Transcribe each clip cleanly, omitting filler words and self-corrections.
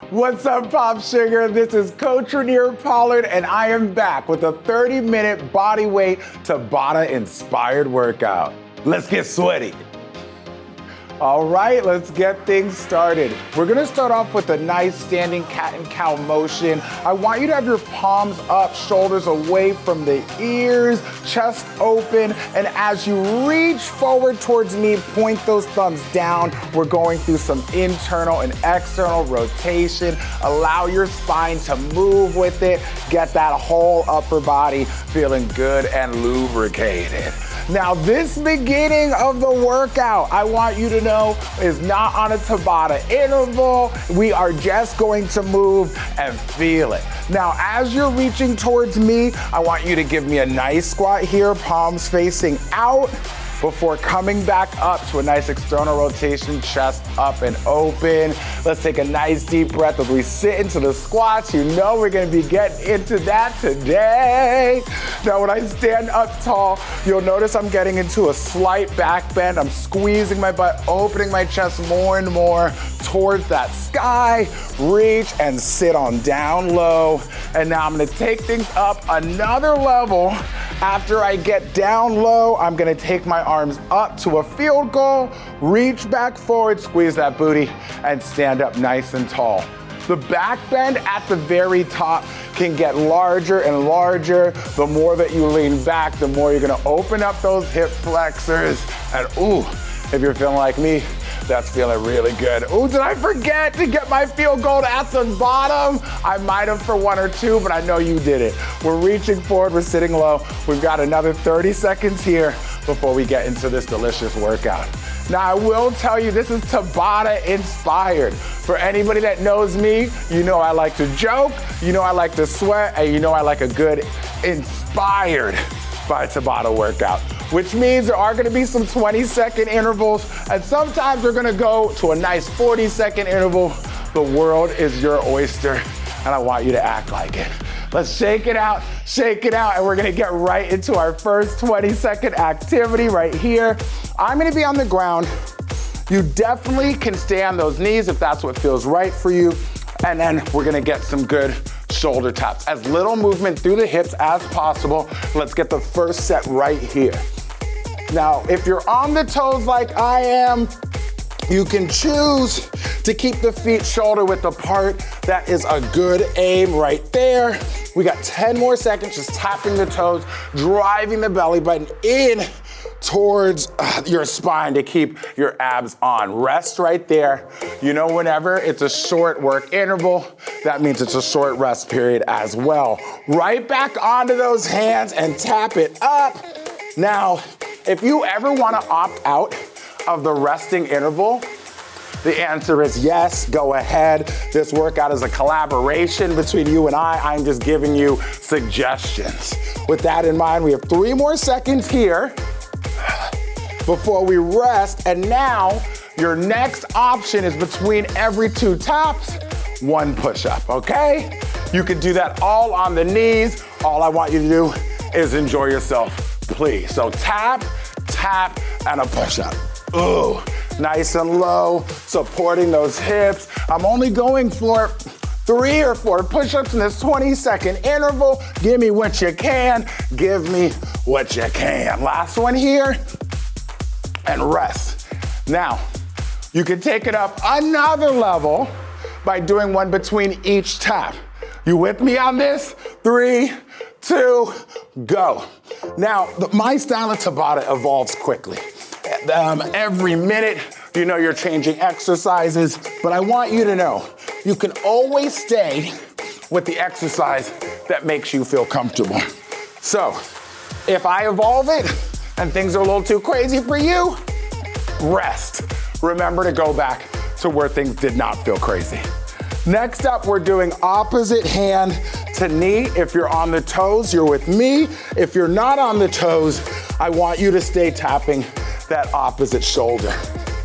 What's up, POPSUGAR? This is Coach Raneir Pollard, and I am back with a 30-minute bodyweight Tabata-Inspired workout. Let's get sweaty. All right, let's get things started. We're gonna start off with a nice standing cat and cow motion. I want you to have your palms up, shoulders away from the ears, chest open, and as you reach forward towards me, point those thumbs down. We're going through some internal and external rotation. Allow your spine to move with it. Get that whole upper body feeling good and lubricated. Now, this beginning of the workout, I want you to know, is not on a Tabata interval. We are just going to move and feel it. Now, as you're reaching towards me, I want you to give me a nice squat here, palms facing out, before coming back up to a nice external rotation, chest up and open. Let's take a nice deep breath as we sit into the squats. You know we're gonna be getting into that today. Now when I stand up tall, you'll notice I'm getting into a slight back bend. I'm squeezing my butt, opening my chest more and more towards that sky. Reach and sit on down low. And now I'm gonna take things up another level. After I get down low, I'm gonna take my arms up to a field goal, reach back forward, squeeze that booty, and stand up nice and tall. The back bend at the very top can get larger and larger. The more that you lean back, the more you're gonna open up those hip flexors. And ooh, if you're feeling like me, that's feeling really good. Ooh, did I forget to get my field goal at the bottom? I might have for one or two, but I know you did it. We're reaching forward, we're sitting low. We've got another 30 seconds here before we get into this delicious workout. Now, I will tell you, this is Tabata-Inspired. For anybody that knows me, you know I like to joke, you know I like to sweat, and you know I like a good inspired by Tabata workout, which means there are gonna be some 20-second intervals, and sometimes we're gonna go to a nice 40-second interval. The world is your oyster, and I want you to act like it. Let's shake it out, and we're gonna get right into our first 20-second activity right here. I'm gonna be on the ground. You definitely can stay on those knees if that's what feels right for you, and then we're gonna get some good shoulder taps. As little movement through the hips as possible. Let's get the first set right here. Now, if you're on the toes like I am, you can choose to keep the feet shoulder width apart. That is a good aim right there. We got 10 more seconds, just tapping the toes, driving the belly button in towards your spine to keep your abs on. Rest right there. You know, whenever it's a short work interval, that means it's a short rest period as well. Right back onto those hands and tap it up. Now, if you ever want to opt out of the resting interval, the answer is yes, go ahead. This workout is a collaboration between you and I. I'm just giving you suggestions. With that in mind, we have 3 more seconds here before we rest. And now, your next option is between every 2 taps, 1 push-up, okay? You can do that all on the knees. All I want you to do is enjoy yourself, please. So tap, tap, and a push-up. Ooh, nice and low, supporting those hips. I'm only going for 3 or 4 push-ups in this 20-second interval. Give me what you can, give me what you can. Last one here, and rest. Now, you can take it up another level by doing one between each tap. You with me on this? 3, 2, go. Now, my style of Tabata evolves quickly. Every minute, you know you're changing exercises, but I want you to know, you can always stay with the exercise that makes you feel comfortable. So, if I evolve it and things are a little too crazy for you, rest. Remember to go back to where things did not feel crazy. Next up, we're doing opposite hand to knee. If you're on the toes, you're with me. If you're not on the toes, I want you to stay tapping that opposite shoulder.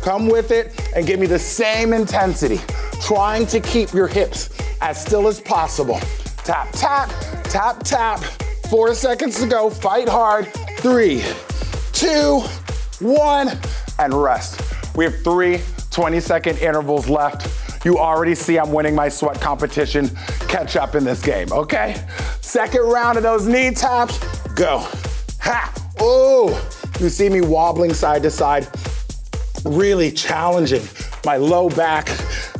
Come with it and give me the same intensity, trying to keep your hips as still as possible. Tap, tap, tap, tap. 4 seconds to go, fight hard. 3, 2, 1, and rest. We have 3 20-second intervals left. You already see I'm winning my sweat competition. Catch up in this game, okay? Second round of those knee taps, go. Ha, oh. You see me wobbling side to side, really challenging my low back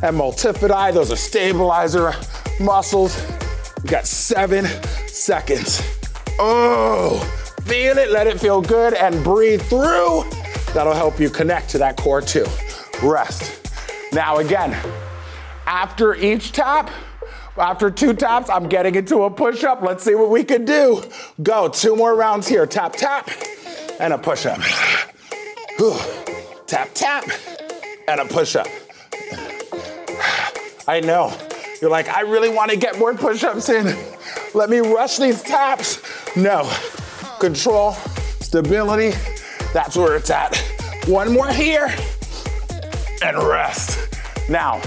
and multifidi. Those are stabilizer muscles. We got 7 seconds. Oh, feel it, let it feel good, and breathe through. That'll help you connect to that core too. Rest. Now again, after each tap, after 2 taps, I'm getting into a push-up. Let's see what we can do. Go, 2 more rounds here. Tap, tap, and a push-up. Tap, tap, and a push-up. I know, you're like, I really want to get more push-ups in. Let me rush these taps. No, control, stability, that's where it's at. 1 more here, and rest. Now,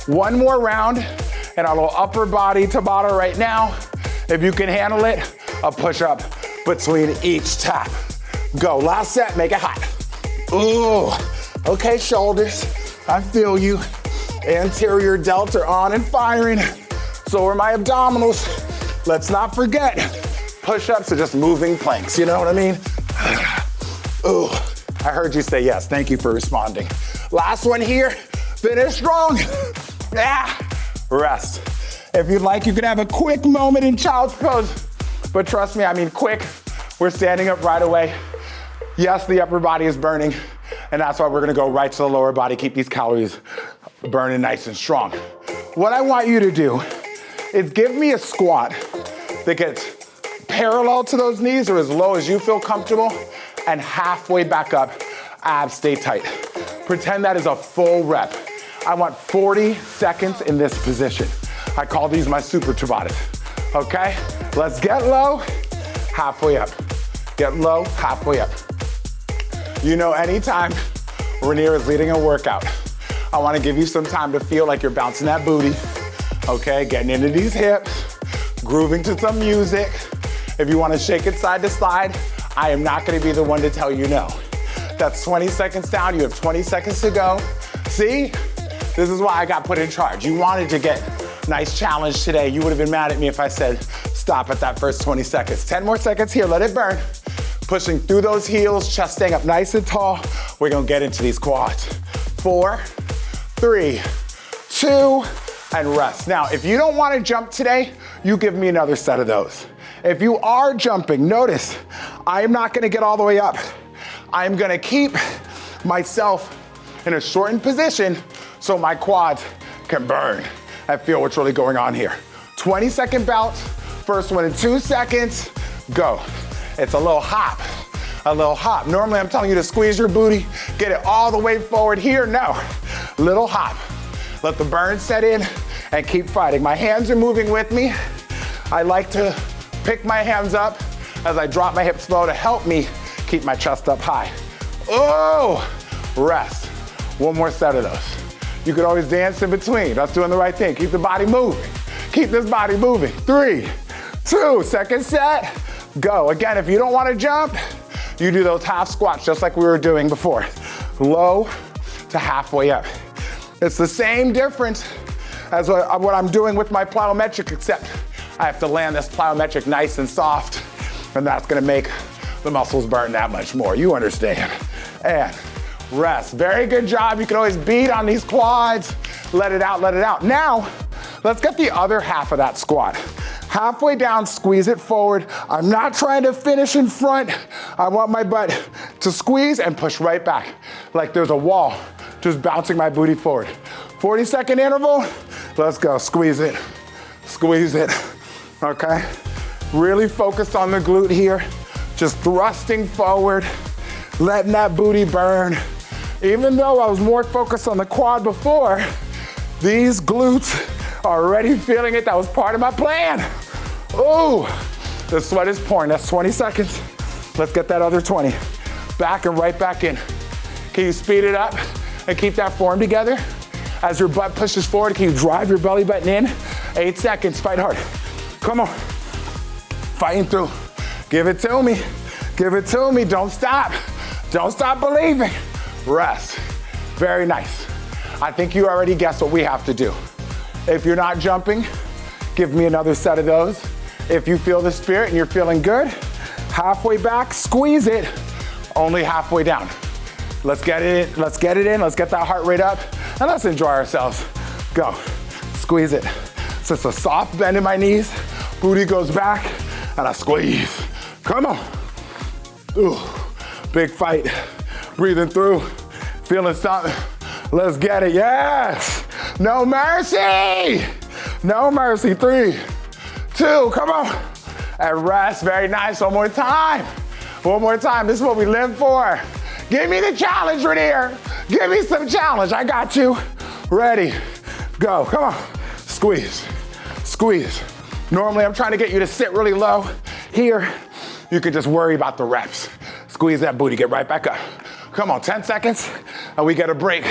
1 more round, and our little upper body Tabata right now. If you can handle it, a push-up between each tap. Go, last set, make it hot. Ooh, okay, shoulders, I feel you. Anterior delts are on and firing. So are my abdominals. Let's not forget, push-ups are just moving planks, you know what I mean? Ooh, I heard you say yes, thank you for responding. Last one here, finish strong. Yeah, rest. If you'd like, you could have a quick moment in child's pose, but trust me, I mean quick. We're standing up right away. Yes, the upper body is burning, and that's why we're gonna go right to the lower body, keep these calories burning nice and strong. What I want you to do is give me a squat that gets parallel to those knees or as low as you feel comfortable, and halfway back up, abs stay tight. Pretend that is a full rep. I want 40 seconds in this position. I call these my super Tabatas, okay? Let's get low, halfway up. Get low, halfway up. You know, anytime Raneir is leading a workout, I wanna give you some time to feel like you're bouncing that booty, okay? Getting into these hips, grooving to some music. If you wanna shake it side to side, I am not gonna be the one to tell you no. That's 20 seconds down, you have 20 seconds to go. See? This is why I got put in charge. You wanted to get nice challenge today. You would have been mad at me if I said stop at that first 20 seconds. 10 more seconds here, let it burn. Pushing through those heels, chest staying up nice and tall. We're gonna get into these quads. 4, 3, 2, and rest. Now, if you don't wanna jump today, you give me another set of those. If you are jumping, notice, I am not gonna get all the way up. I'm gonna keep myself in a shortened position so my quads can burn and feel what's really going on here. 20-second bouts, first one in 2 seconds, go. It's a little hop, a little hop. Normally I'm telling you to squeeze your booty, get it all the way forward here, no. Little hop. Let the burn set in and keep fighting. My hands are moving with me. I like to pick my hands up as I drop my hips low to help me keep my chest up high. Oh, rest. 1 more set of those. You could always dance in between. That's doing the right thing. Keep the body moving. Keep this body moving. 3, 2, second set, go. Again, if you don't want to jump, you do those half squats just like we were doing before. Low to halfway up. It's the same difference as what I'm doing with my plyometric, except I have to land this plyometric nice and soft, and that's gonna make the muscles burn that much more. You understand. And rest. Very good job. You can always beat on these quads. Let it out, let it out. Now, let's get the other half of that squat. Halfway down, squeeze it forward. I'm not trying to finish in front. I want my butt to squeeze and push right back. Like there's a wall, just bouncing my booty forward. 40-second interval. Let's go, squeeze it, okay? Really focused on the glute here. Just thrusting forward, letting that booty burn. Even though I was more focused on the quad before, these glutes are already feeling it. That was part of my plan. Ooh, the sweat is pouring. That's 20 seconds. Let's get that other 20. Back and right back in. Can you speed it up and keep that form together? As your butt pushes forward, can you drive your belly button in? 8 seconds, fight hard. Come on. Fighting through. Give it to me. Give it to me. Don't stop. Don't stop believing. Rest. Very nice. I think you already guessed what we have to do. If you're not jumping, give me another set of those. If you feel the spirit and you're feeling good, halfway back, squeeze it, only halfway down. Let's get it in, let's get that heart rate up, and let's enjoy ourselves. Go, squeeze it. So it's a soft bend in my knees, booty goes back, and I squeeze. Come on. Ooh, big fight. Breathing through, feeling something. Let's get it, yes. No mercy. No mercy, 3, 2, come on. And rest, very nice, one more time. One more time, this is what we live for. Give me the challenge, Raneir. Give me some challenge, I got you. Ready, go, come on. Squeeze, squeeze. Normally I'm trying to get you to sit really low. Here, you can just worry about the reps. Squeeze that booty, get right back up. Come on, 10 seconds, and we get a break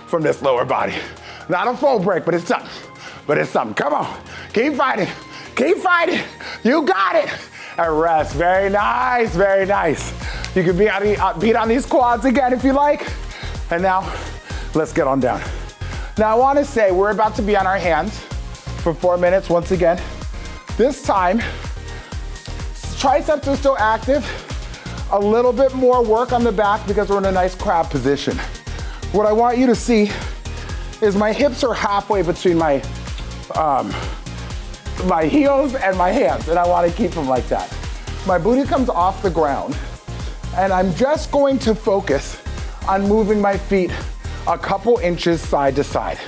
from this lower body. Not a full break, but it's something. Come on, keep fighting, you got it. And rest, very nice, very nice. You can beat on these quads again if you like. And now, let's get on down. Now I wanna say we're about to be on our hands for 4 minutes once again. This time, triceps are still active. A little bit more work on the back because we're in a nice crab position. What I want you to see is my hips are halfway between my heels and my hands, and I want to keep them like that. My booty comes off the ground, and I'm just going to focus on moving my feet a couple inches side to side.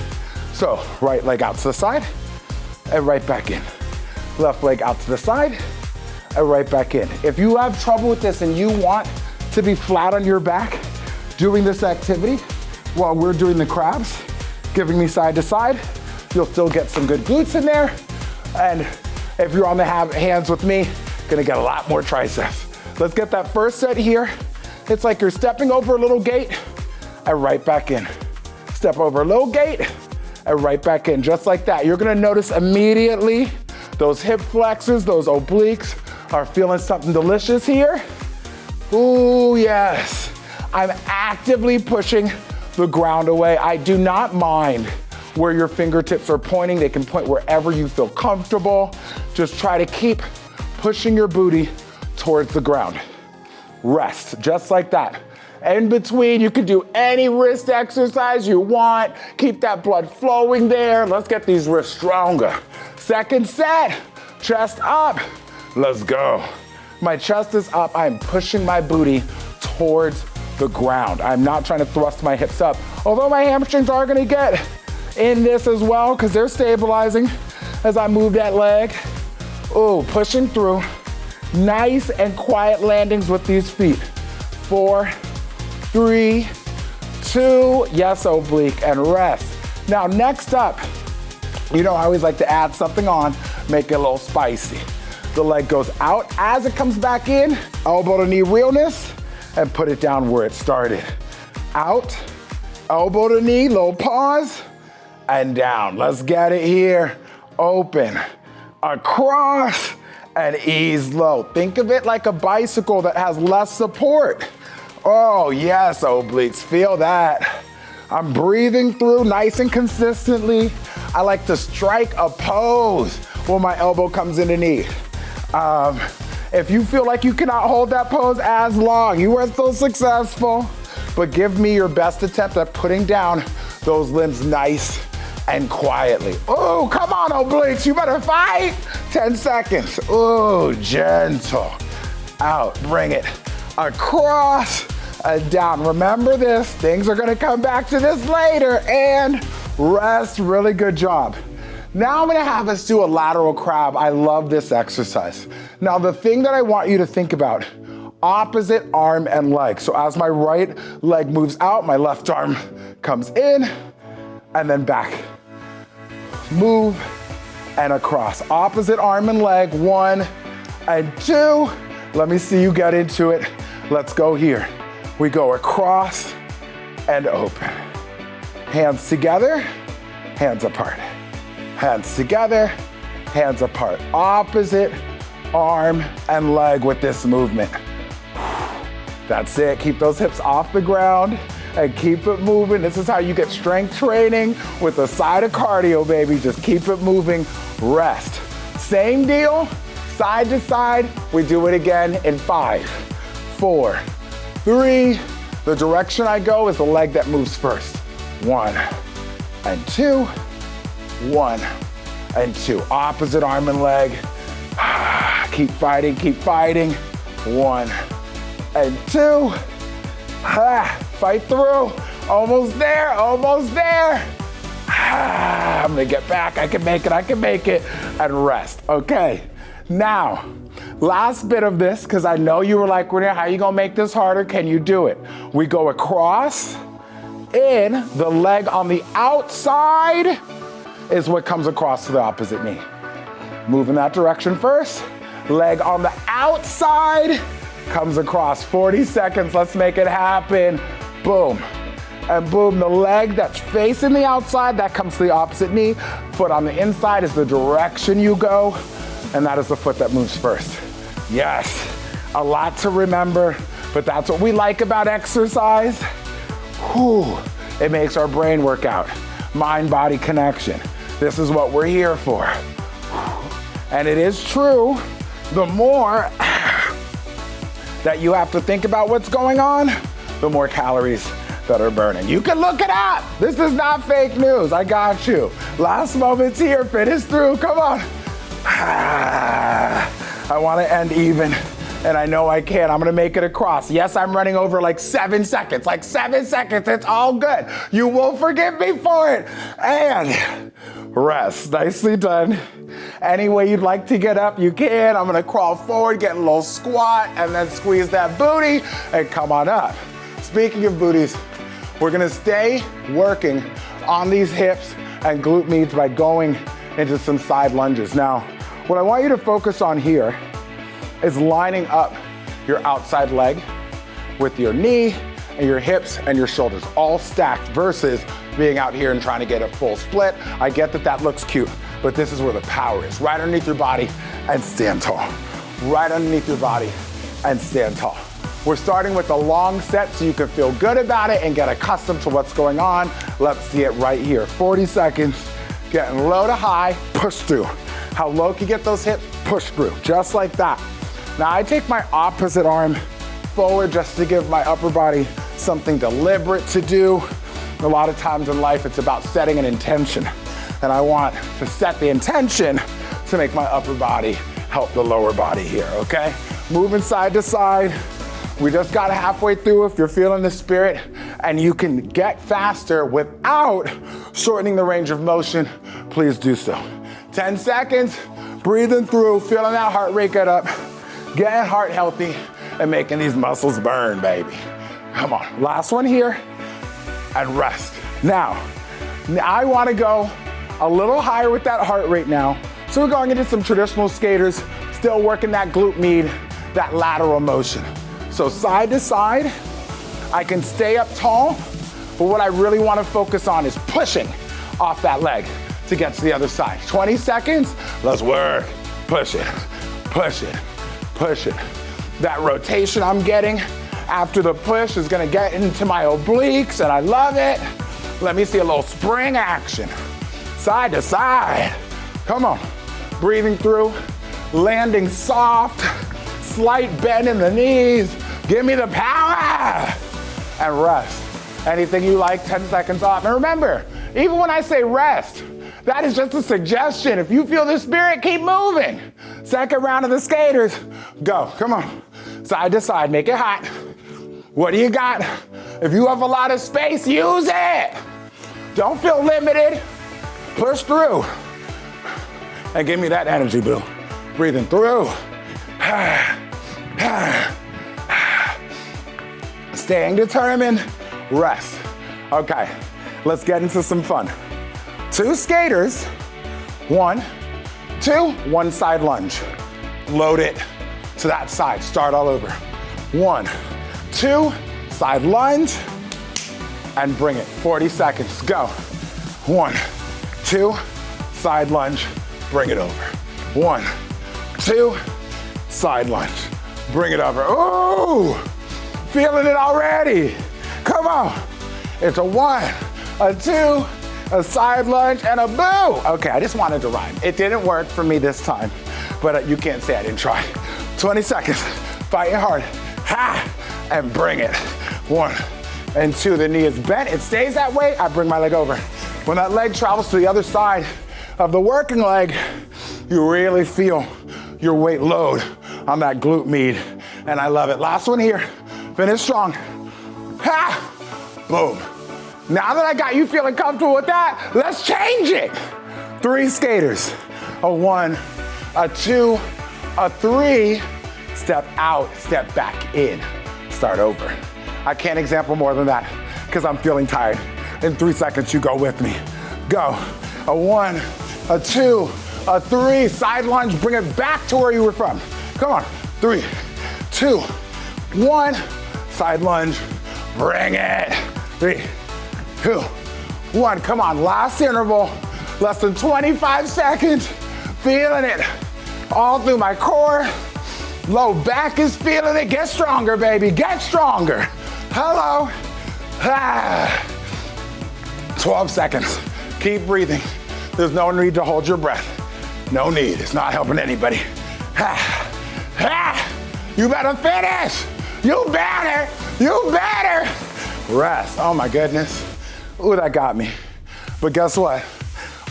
So, right leg out to the side, and right back in. Left leg out to the side, and right back in. If you have trouble with this and you want to be flat on your back doing this activity while we're doing the crabs, giving me side to side, you'll still get some good glutes in there. And if you're on the hands with me, gonna get a lot more triceps. Let's get that first set here. It's like you're stepping over a little gate and right back in. Step over a little gate and right back in, just like that. You're gonna notice immediately those hip flexors, those obliques are feeling something delicious here. Ooh, yes. I'm actively pushing the ground away. I do not mind where your fingertips are pointing. They can point wherever you feel comfortable. Just try to keep pushing your booty towards the ground. Rest, just like that. In between, you can do any wrist exercise you want. Keep that blood flowing there. Let's get these wrists stronger. Second set, chest up. Let's go. My chest is up. I'm pushing my booty towards the ground. I'm not trying to thrust my hips up, although my hamstrings are gonna get in this as well because they're stabilizing as I move that leg. Ooh, pushing through. Nice and quiet landings with these feet. 4, 3, 2, yes, oblique, and rest. Now, next up, you know I always like to add something on, make it a little spicy. The leg goes out as it comes back in, elbow to knee realness, and put it down where it started. Out, elbow to knee, little pause, and down. Let's get it here. Open, across, and ease low. Think of it like a bicycle that has less support. Oh yes, obliques, feel that. I'm breathing through nice and consistently. I like to strike a pose when my elbow comes in the knee. If you feel like you cannot hold that pose as long, you are still successful, but give me your best attempt at putting down those limbs nice and quietly. Oh, come on, obliques, you better fight. 10 seconds. Oh, gentle. Out, bring it. Across and down. Remember this, things are gonna come back to this later, and rest, really good job. Now I'm gonna have us do a lateral crab. I love this exercise. Now the thing that I want you to think about, opposite arm and leg. So as my right leg moves out, my left arm comes in and then back. Move and across. Opposite arm and leg, 1 and 2. Let me see you get into it. Let's go here. We go across and open. Hands together, hands apart. Hands together, hands apart. Opposite arm and leg with this movement. That's it, keep those hips off the ground. and keep it moving. This is how you get strength training with a side of cardio, baby. Just keep it moving, rest. Same deal, side to side. We do it again in 5, 4, 3. The direction I go is the leg that moves first. 1 and 2, 1 and 2. Opposite arm and leg. Keep fighting, keep fighting. 1 and 2. Fight through. Almost there, almost there. I'm gonna get back. I can make it, I can make it. And rest. Okay, now, last bit of this, because I know you were like, Raneir, how are you gonna make this harder? Can you do it? We go across, in, the leg on the outside is what comes across to the opposite knee. Move in that direction first. Leg on the outside comes across. 40 seconds, let's make it happen. Boom. And boom, the leg that's facing the outside, that comes to the opposite knee. Foot on the inside is the direction you go, and that is the foot that moves first. Yes, a lot to remember, but that's what we like about exercise. Whew, it makes our brain work out. Mind-body connection. This is what we're here for. And it is true, the more that you have to think about what's going on, the more calories that are burning. You can look it up. This is not fake news. I got you. Last moments here. Finish through. Come on. I want to end even, and I know I can. I'm going to make it across. Yes, I'm running over like 7 seconds. Like 7 seconds. It's all good. You will forgive me for it. And rest. Nicely done. Any way you'd like to get up, you can. I'm going to crawl forward, get a little squat, and then squeeze that booty and come on up. Speaking of booties, we're gonna stay working on these hips and glute meads by going into some side lunges. Now, what I want you to focus on here is lining up your outside leg with your knee and your hips and your shoulders all stacked versus being out here and trying to get a full split. I get that that looks cute, but this is where the power is. Right underneath your body and stand tall. Right underneath your body and stand tall. We're starting with a long set so you can feel good about it and get accustomed to what's going on. Let's see it right here. 40 seconds, getting low to high, push through. How low can you get those hips? Push through, just like that. Now I take my opposite arm forward just to give my upper body something deliberate to do. A lot of times in life it's about setting an intention, and I want to set the intention to make my upper body help the lower body here, okay? Moving side to side. We just got halfway through. If you're feeling the spirit and you can get faster without shortening the range of motion, please do so. 10 seconds, breathing through, feeling that heart rate get up, getting heart healthy, and making these muscles burn, baby. Come on, last one here, and rest. Now I wanna go a little higher with that heart rate now. So we're going into some traditional skaters, still working that glute med, that lateral motion. So side to side, I can stay up tall, but what I really want to focus on is pushing off that leg to get to the other side. 20 seconds, let's work. Push it, push it, push it. That rotation I'm getting after the push is gonna get into my obliques, and I love it. Let me see a little spring action. Side to side, come on. Breathing through, landing soft, slight bend in the knees. Give me the power and rest. Anything you like, 10 seconds off. And remember, even when I say rest, that is just a suggestion. If you feel the spirit, keep moving. Second round of the skaters, go, come on. Side to side, make it hot. What do you got? If you have a lot of space, use it. Don't feel limited, push through. And give me that energy, boo. Breathing through. Staying determined, rest. Okay, let's get into some fun. 2 skaters, 1, 2, 1 side lunge. Load it to that side, start all over. 1, 2, side lunge, and bring it. 40 seconds, go. 1, 2, side lunge, bring it over. 1, 2, side lunge, bring it over. Ooh, feeling it already. Come on, It's a 1, a 2, a side lunge, and a boo. Okay, I just wanted to rhyme. It didn't work for me this time, but you can't say I didn't try. 20 seconds, fighting hard. Ha, and bring it. 1 and 2, the knee is bent. It stays that way, I bring my leg over. When that leg travels to the other side of the working leg, you really feel your weight load on that glute med, and I love it. Last one here, finish strong. Ha, boom. Now that I got you feeling comfortable with that, let's change it. 3 skaters, a 1, a 2, a 3, step out, step back in, start over. I can't example more than that because I'm feeling tired. In 3 seconds, you go with me. Go, a 1, a 2, a 3, side lunge, bring it back to where you were from. Come on, 3, 2, 1, side lunge, bring it. 3, 2, 1, come on, last interval, less than 25 seconds, feeling it all through my core. Low back is feeling it. Get stronger, baby, get stronger. Hello. 12 seconds, keep breathing. There's no need to hold your breath. No need, it's not helping anybody. You better finish. You better. Rest, oh my goodness. Ooh, that got me. But guess what?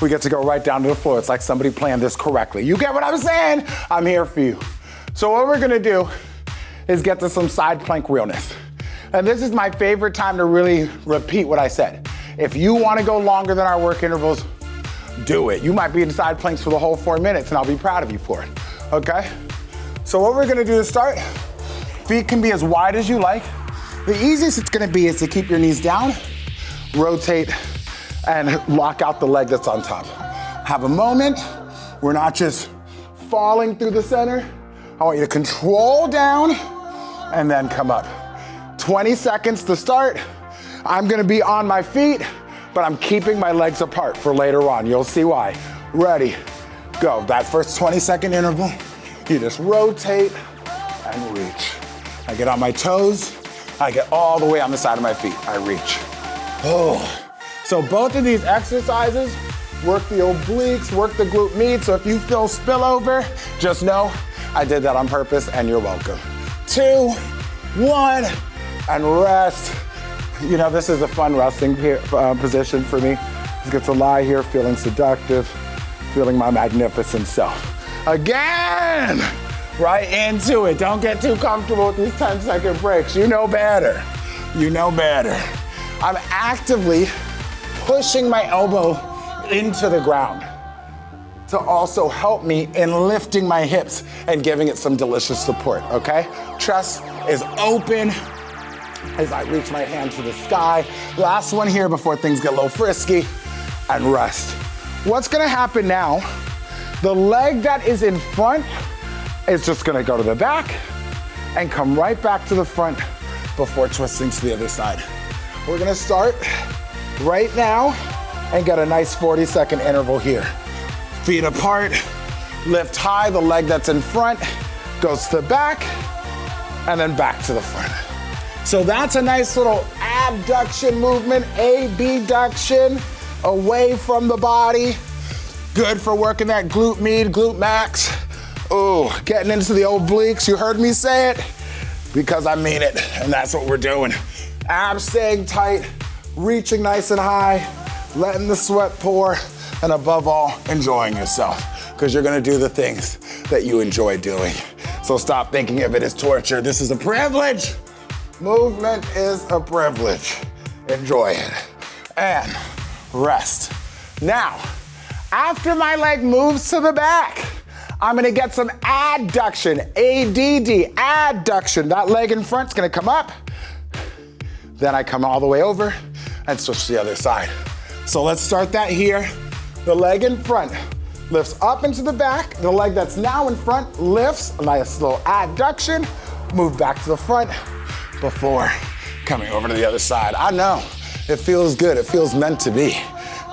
We get to go right down to the floor. It's like somebody planned this correctly. You get what I'm saying? I'm here for you. So what we're gonna do is get to some side plank realness. And this is my favorite time to really repeat what I said. If you wanna go longer than our work intervals, do it. You might be in side planks for the whole 4 minutes and I'll be proud of you for it, okay? So what we're gonna do to start, feet can be as wide as you like. The easiest it's gonna be is to keep your knees down, rotate, and lock out the leg that's on top. Have a moment. We're not just falling through the center. I want you to control down and then come up. 20 seconds to start. I'm gonna be on my feet, but I'm keeping my legs apart for later on. You'll see why. Ready, go. That first 20-second interval, you just rotate and reach. I get on my toes, I get all the way on the side of my feet, I reach. Oh. So both of these exercises work the obliques, work the glute med, so if you feel spillover, just know I did that on purpose and you're welcome. 2, 1, and rest. You know, this is a fun resting position for me. Just get to lie here feeling seductive, feeling my magnificent self. Again, right into it. Don't get too comfortable with these 10-second breaks. You know better. You know better. I'm actively pushing my elbow into the ground to also help me in lifting my hips and giving it some delicious support, okay? Chest is open as I reach my hand to the sky. Last one here before things get a little frisky, and rest. What's gonna happen now, the leg that is in front is just gonna go to the back and come right back to the front before twisting to the other side. We're gonna start right now and get a nice 40-second interval here. Feet apart, lift high, the leg that's in front goes to the back and then back to the front. So that's a nice little abduction movement, abduction, away from the body. Good for working that glute med, glute max. Oh, getting into the obliques, you heard me say it, because I mean it, and that's what we're doing. Abs staying tight, reaching nice and high, letting the sweat pour, and above all, enjoying yourself, because you're gonna do the things that you enjoy doing. So stop thinking of it as torture. This is a privilege. Movement is a privilege. Enjoy it. And rest. Now, after my leg moves to the back, I'm gonna get some adduction, ADD, adduction. That leg in front's gonna come up. Then I come all the way over and switch to the other side. So let's start that here. The leg in front lifts up into the back. The leg that's now in front lifts, a nice little adduction, move back to the front before coming over to the other side. I know, it feels good, it feels meant to be.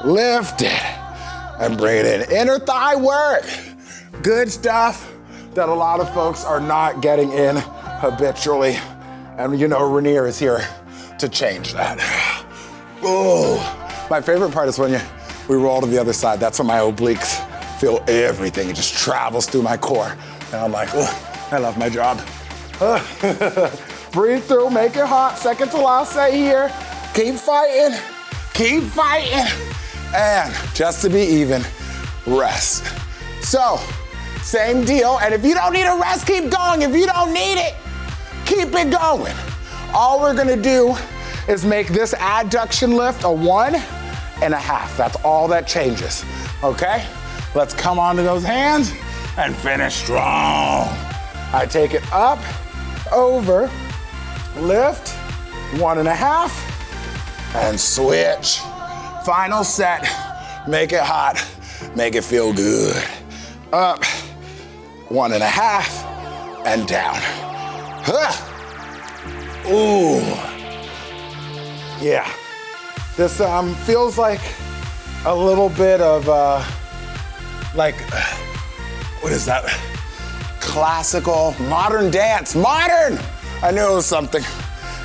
Lift it and bring it in. Inner thigh work. Good stuff that a lot of folks are not getting in habitually. And you know, Raneir is here to change that. Oh, my favorite part is when we roll to the other side. That's when my obliques feel everything. It just travels through my core. And I'm like, oh, I love my job. Breathe through, make it hot. Second to last set here. Keep fighting, keep fighting. And just to be even, rest. So, same deal. And if you don't need a rest, keep going. If you don't need it, keep it going. All we're gonna do is make this adduction lift a 1.5. That's all that changes, okay? Let's come onto those hands and finish strong. I take it up, over, lift, 1.5, and switch. Final set, make it hot, make it feel good. Up, 1.5, and down. Ooh. Yeah, this feels like a little bit of what is that? Classical, modern dance, modern! I knew it was something.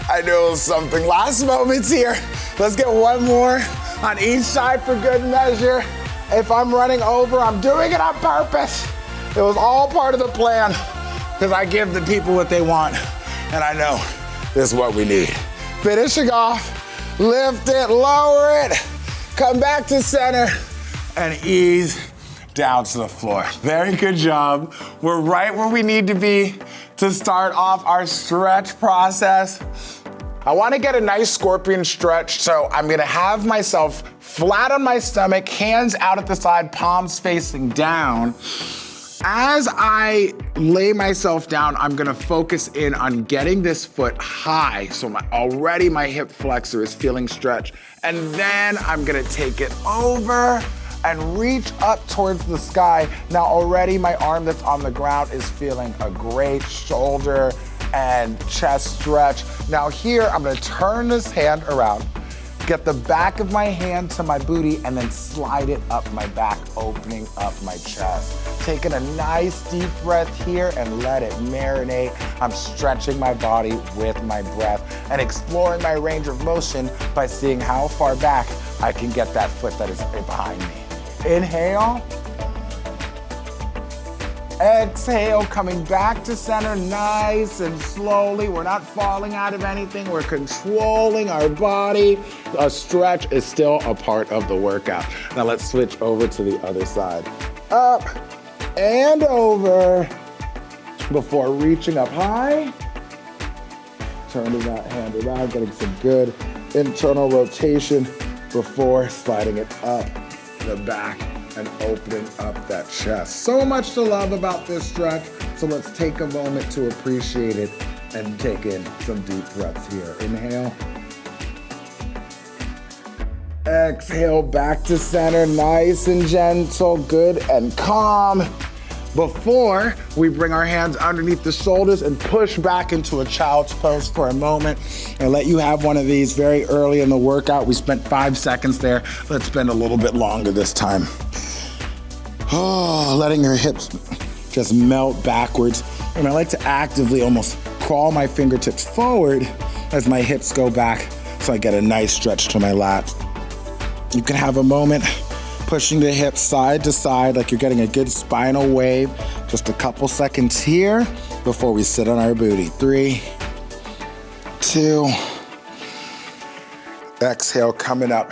I knew it was something. Last moments here. Let's get one more on each side for good measure. If I'm running over, I'm doing it on purpose. It was all part of the plan because I give the people what they want. And I know this is what we need. Finishing off, lift it, lower it, come back to center, and ease down to the floor. Very good job. We're right where we need to be to start off our stretch process. I wanna get a nice scorpion stretch, so I'm gonna have myself flat on my stomach, hands out at the side, palms facing down. As I lay myself down, I'm gonna focus in on getting this foot high. So already my hip flexor is feeling stretched. And then I'm gonna take it over and reach up towards the sky. Now already my arm that's on the ground is feeling a great shoulder and chest stretch. Now here, I'm gonna turn this hand around, get the back of my hand to my booty, and then slide it up my back, opening up my chest. Taking a nice deep breath here and let it marinate. I'm stretching my body with my breath and exploring my range of motion by seeing how far back I can get that foot that is behind me. Inhale. Exhale, coming back to center nice and slowly. We're not falling out of anything. We're controlling our body. A stretch is still a part of the workout. Now let's switch over to the other side. Up and over before reaching up high. Turning that hand around, getting some good internal rotation before sliding it up the back and opening up that chest. So much to love about this stretch, so let's take a moment to appreciate it and take in some deep breaths here. Inhale. Exhale, back to center, nice and gentle, good and calm. Before we bring our hands underneath the shoulders and push back into a child's pose for a moment and let you have one of these very early in the workout. We spent 5 seconds there. Let's spend a little bit longer this time. Oh, letting your hips just melt backwards. And I like to actively almost crawl my fingertips forward as my hips go back so I get a nice stretch to my lats. You can have a moment pushing the hips side to side like you're getting a good spinal wave. Just a couple seconds here before we sit on our booty. 3, 2, exhale, coming up.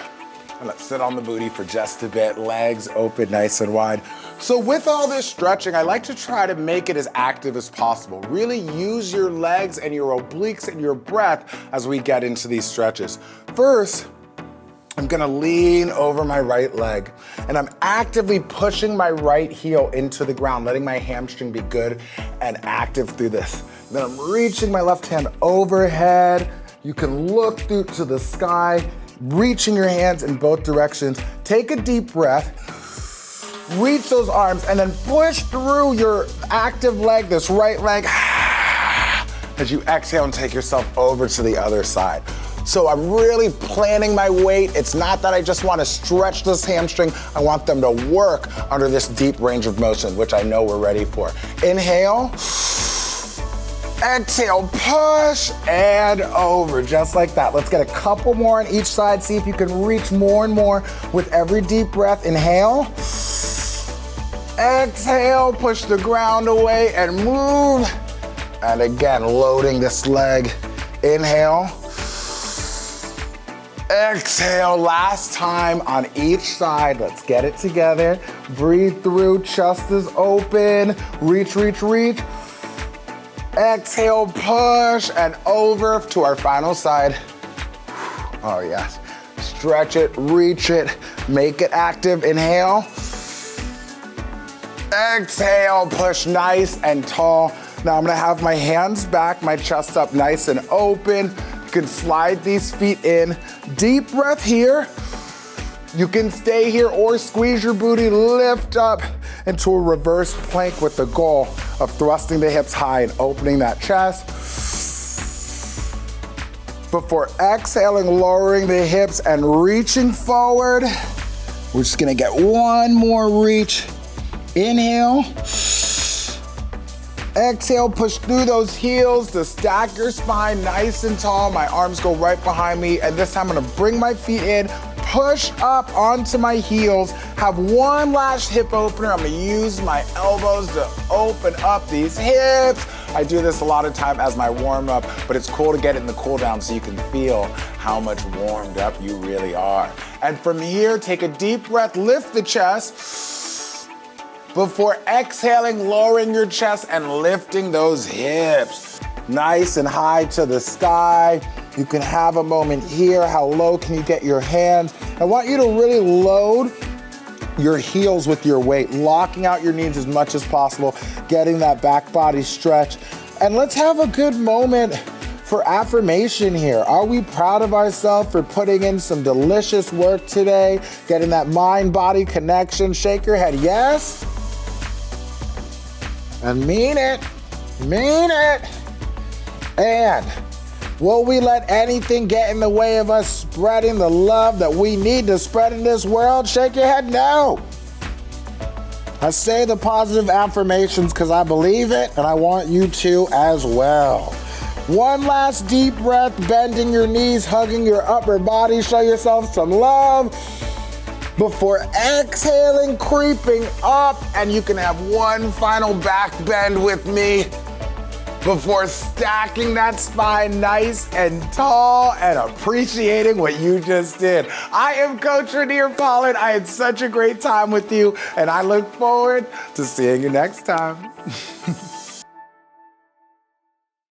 And let's sit on the booty for just a bit. Legs open nice and wide. So with all this stretching, I like to try to make it as active as possible. Really use your legs and your obliques and your breath as we get into these stretches. First, I'm gonna lean over my right leg and I'm actively pushing my right heel into the ground, letting my hamstring be good and active through this. Then I'm reaching my left hand overhead. You can look through to the sky, reaching your hands in both directions. Take a deep breath, reach those arms, and then push through your active leg, this right leg, as you exhale and take yourself over to the other side. So I'm really planning my weight. It's not that I just want to stretch this hamstring. I want them to work under this deep range of motion, which I know we're ready for. Inhale. Exhale, push, and over, just like that. Let's get a couple more on each side. See if you can reach more and more with every deep breath. Inhale. Exhale, push the ground away and move. And again, loading this leg. Inhale. Exhale, last time on each side. Let's get it together. Breathe through, chest is open. Reach, reach, reach. Exhale, push, and over to our final side. Oh yes. Stretch it, reach it, make it active. Inhale. Exhale, push nice and tall. Now I'm gonna have my hands back, my chest up nice and open. You can slide these feet in. Deep breath here. You can stay here or squeeze your booty, lift up into a reverse plank with the goal of thrusting the hips high and opening that chest. Before exhaling, lowering the hips and reaching forward. We're just gonna get one more reach. Inhale. Exhale, push through those heels to stack your spine nice and tall. My arms go right behind me, and this time I'm gonna bring my feet in, push up onto my heels, have one last hip opener. I'm gonna use my elbows to open up these hips. I do this a lot of time as my warm up, but it's cool to get it in the cool down so you can feel how much warmed up you really are. And from here, take a deep breath, lift the chest. Before exhaling, lowering your chest and lifting those hips. Nice and high to the sky. You can have a moment here. How low can you get your hands? I want you to really load your heels with your weight, locking out your knees as much as possible, getting that back body stretch. And let's have a good moment for affirmation here. Are we proud of ourselves for putting in some delicious work today, getting that mind-body connection? Shake your head, yes. And mean it, mean it. And will we let anything get in the way of us spreading the love that we need to spread in this world? Shake your head, no. I say the positive affirmations because I believe it, and I want you to as well. One last deep breath, bending your knees, hugging your upper body. Show yourself some love. Before exhaling, creeping up, and you can have one final back bend with me before stacking that spine nice and tall and appreciating what you just did. I am Coach Raneir Pollard. I had such a great time with you, and I look forward to seeing you next time.